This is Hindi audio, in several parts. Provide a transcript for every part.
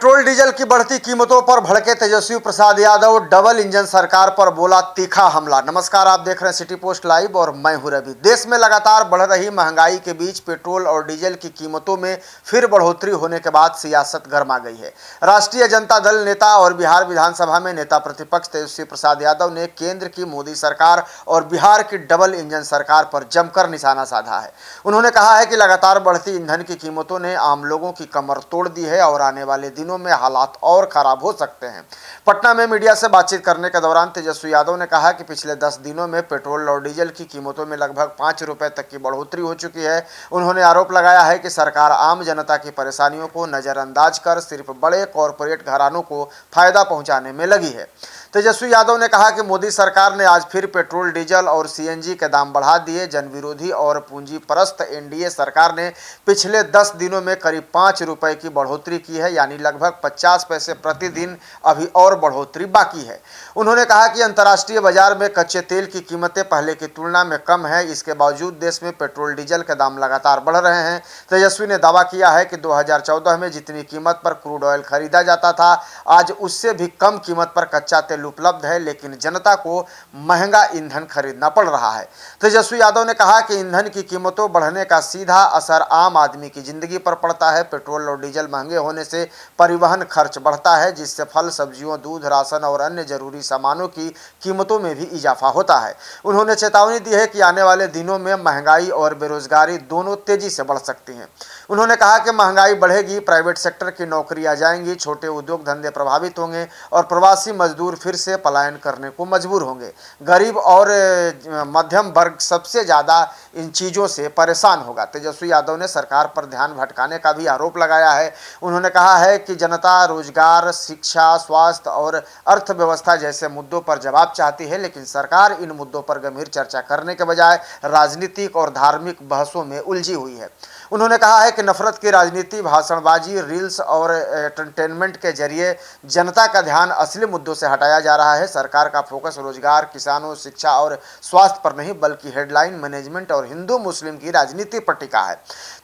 पेट्रोल डीजल की बढ़ती कीमतों पर भड़के तेजस्वी प्रसाद यादव, डबल इंजन सरकार पर बोला तीखा हमला। नमस्कार, आप देख रहे हैं सिटी पोस्ट लाइव और मैं हूं रवि। देश में लगातार बढ़ रही महंगाई के बीच पेट्रोल और डीजल की कीमतों में फिर बढ़ोतरी होने के बाद सियासत गर्मा गई है। राष्ट्रीय जनता दल नेता और बिहार विधानसभा में नेता प्रतिपक्ष तेजस्वी प्रसाद यादव ने केंद्र की मोदी सरकार और बिहार की डबल इंजन सरकार पर जमकर निशाना साधा है। उन्होंने कहा है कि लगातार बढ़ती ईंधन की कीमतों ने आम लोगों की कमर तोड़ दी है और आने वाले दिनों में हालात और खराब हो सकते हैं। पटना में मीडिया से बातचीत करने के दौरान तेजस्वी यादव ने कहा कि पिछले 10 दिनों में पेट्रोल और डीजल की कीमतों में लगभग 5 रुपए तक की बढ़ोतरी हो चुकी है। उन्होंने आरोप लगाया है कि सरकार आम जनता की परेशानियों को नजरअंदाज कर सिर्फ बड़े कॉरपोरेट घरानों को फायदा पहुंचाने में लगी है। तेजस्वी यादव ने कहा कि मोदी सरकार ने आज फिर पेट्रोल, डीजल और सीएनजी के दाम बढ़ा दिए। जनविरोधी और पूंजी परस्त एनडीए सरकार ने पिछले 10 दिनों में करीब 5 रुपए की बढ़ोतरी की है, यानी लगभग 50 पैसे प्रतिदिन। अभी और बढ़ोतरी बाकी है। उन्होंने कहा कि अंतर्राष्ट्रीय बाजार में कच्चे तेल की कीमतें पहले की तुलना में कम है। इसके बावजूद देश में पेट्रोल डीजल के दाम लगातार बढ़ रहे हैं। तेजस्वी ने दावा किया है कि 2014 में जितनी कीमत पर क्रूड ऑयल खरीदा जाता था, आज उससे भी कम कीमत पर कच्चा तेल उपलब्ध है, लेकिन जनता को महंगा ईंधन खरीदना पड़ रहा है। तेजस्वी यादव ने कहा कि ईंधन की कीमतों बढ़ने का सीधा असर आम आदमी की जिंदगी पर पड़ता है। पेट्रोल और डीजल महंगे होने से परिवहन खर्च बढ़ता है, जिससे फल, सब्जियों, दूध, राशन और अन्य जरूरी सामानों की कीमतों में भी इजाफा होता है। उन्होंने चेतावनी दी है कि आने वाले दिनों में महंगाई और बेरोजगारी दोनों तेजी से बढ़ सकती हैं। उन्होंने कहा कि महंगाई बढ़ेगी, प्राइवेट सेक्टर की नौकरियां जाएंगी, छोटे उद्योग धंधे प्रभावित होंगे और प्रवासी मजदूर फिर से पलायन करने को मजबूर होंगे। गरीब और मध्यम वर्ग सबसे ज़्यादा इन चीज़ों से परेशान होगा। तेजस्वी यादव ने सरकार पर ध्यान भटकाने का भी आरोप लगाया है। उन्होंने कहा है कि जनता रोजगार, शिक्षा, स्वास्थ्य और अर्थव्यवस्था जैसे मुद्दों पर जवाब चाहती है, लेकिन सरकार इन मुद्दों पर गंभीर चर्चा करने के बजाय राजनीतिक और धार्मिक बहसों में उलझी हुई है। उन्होंने कहा है कि नफरत की राजनीति, भाषणबाजी, रील्स और एंटरटेनमेंट के जरिए जनता का ध्यान असली मुद्दों से हटाया जा रहा है। सरकार का फोकस रोजगार, किसानों, शिक्षा और स्वास्थ्य पर नहीं, बल्कि हेडलाइन मैनेजमेंट और हिंदू मुस्लिम की राजनीति पर टिका है।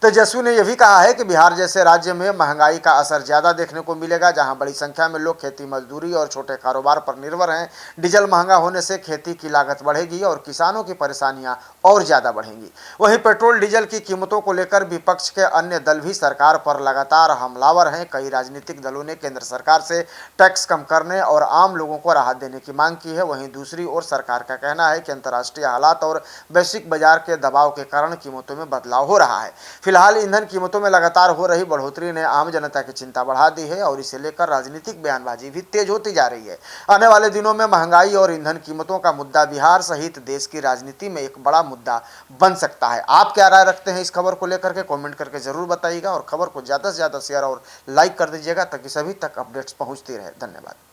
तेजस्वी ने यह भी कहा है कि बिहार जैसे राज्य में महंगाई का असर ज्यादा देखने को मिलेगा, जहां बड़ी संख्या में लोग खेती, मजदूरी और छोटे कारोबार पर निर्भर हैं। डीजल महंगा होने से खेती की लागत बढ़ेगी और किसानों की परेशानियां और ज्यादा बढ़ेंगी। वहीं पेट्रोल डीजल की कीमतों को लेकर विपक्ष के अन्य दल भी सरकार पर लगातार हमलावर हैं। कई राजनीतिक दलों ने केंद्र सरकार से टैक्स कम करने और आम लोगों को राहत देने की मांग की है। वहीं दूसरी ओर सरकार का कहना है कि अंतर्राष्ट्रीय हालात और वैश्विक बाजार के दबाव के कारण कीमतों में बदलाव हो रहा है। फिलहाल ईंधन कीमतों में लगातार हो रही बढ़ोतरी ने आम जनता की चिंता बढ़ा दी है और इसे लेकर राजनीतिक बयानबाजी भी तेज होती जा रही है। आने वाले दिनों में महंगाई और ईंधन कीमतों का मुद्दा बिहार सहित देश की राजनीति में एक बड़ा मुद्दा बन सकता है। आप क्या राय रखते हैं इस खबर को लेकर के? कमेंट करके जरूर बताइएगा और खबर को ज़्यादा से ज़्यादा शेयर और लाइक कर दीजिएगा ताकि सभी तक अपडेट्स पहुंचती रहे। धन्यवाद।